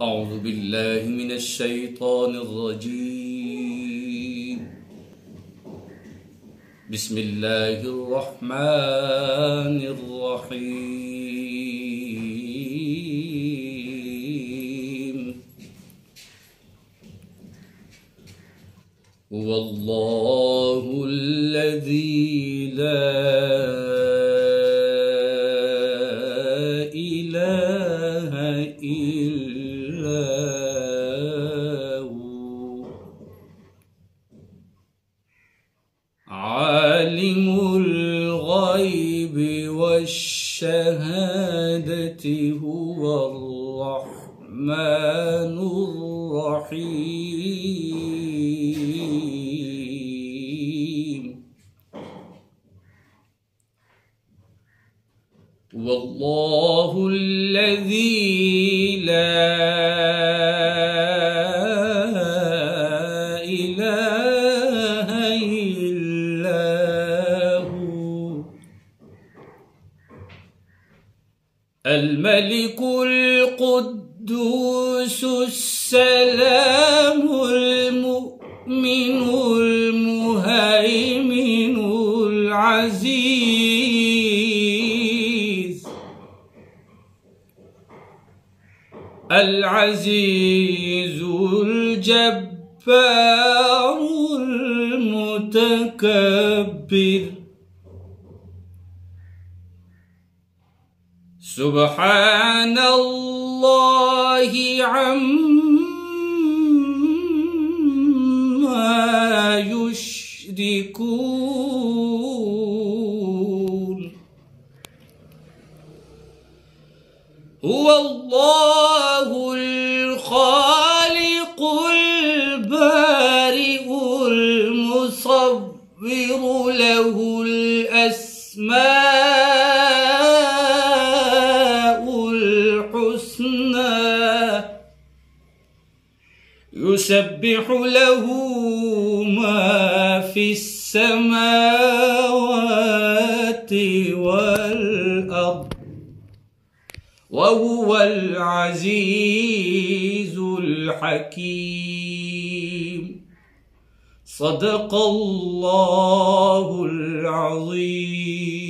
أعوذ بالله من الشيطان الرجيم. بسم الله الرحمن الرحيم. هو الله الذي لا إله إلا هو عالم الغيب والشهادة هو الرحمن الرحيم. والله الذي لا إله إلا هو الملك القدوس السلام المؤمن المهيمن العزيز الجبار المتكبر. سبحان الله عما يشركون. هو الله الخالق البارئ المصور له الأسماء الحسنى يسبح له ما في السماوات والأرض وهو العزيز الحكيم. صدق الله العظيم.